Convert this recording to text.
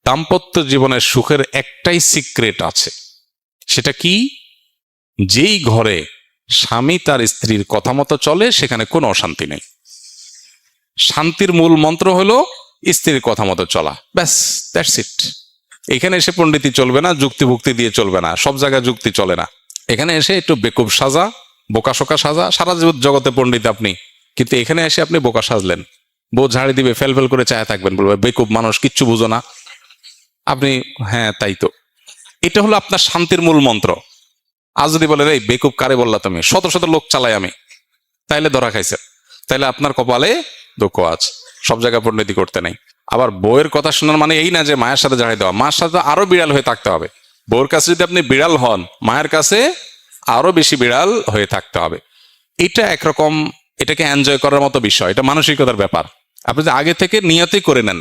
দাম্পত্য জীবনের সুখের একটাই সিক্রেট আছে, সেটা কি? যেই ঘরে স্বামী তার স্ত্রীর কথা মতো চলে সেখানে কোনো অশান্তি নেই। শান্তির মূল মন্ত্র হলো স্ত্রীর কথা মতো চলা, ব্যাস, দ্যাটস ইট। এখানে এসে পণ্ডিতি চলবে না, যুক্তিভুক্তি দিয়ে চলবে না, সব জায়গায় যুক্তি চলে না। এখানে এসে একটু বেকুব সাজা, বোকাশোকা সাজা, সারা জগতে পণ্ডিত আপনি, কিন্তু এখানে এসে আপনি বোকা সাজলেন। বউ ঝাড়ি দিবে, ফেল ফেল করে চায় থাকবেন, বলবে বেকুব মানুষ, কিচ্ছু বুঝো না আপনি। হ্যাঁ তাই তো, এটা হলো আপনার শান্তির মূল মন্ত্র। আজ যদি বলে এই বেকুব কারে বললা তুমি, শত শত লোক চালাই আমি, তাইলে ধরা খাইছে, তাইলে আপনার কপালে দুঃখ আছে, সব জায়গায় পণ্ডিতি করতে নেই। আবার বউয়ের কথা শোনার মানে এই না যে মায়ের সাথে ঝাড়ি দেওয়া, মায়ের সাথে আরো বিড়াল হয়ে থাকতে হবে। বউয়ের কাছে যদি আপনি বিড়াল হন, মায়ের কাছে আরো বেশি বিড়াল হয়ে থাকতে হবে। এটা একরকম, এটাকে এনজয় করার মতো বিষয়, এটা মানসিকতার ব্যাপার। আপনি যে আগে থেকে নিয়তই করে নেন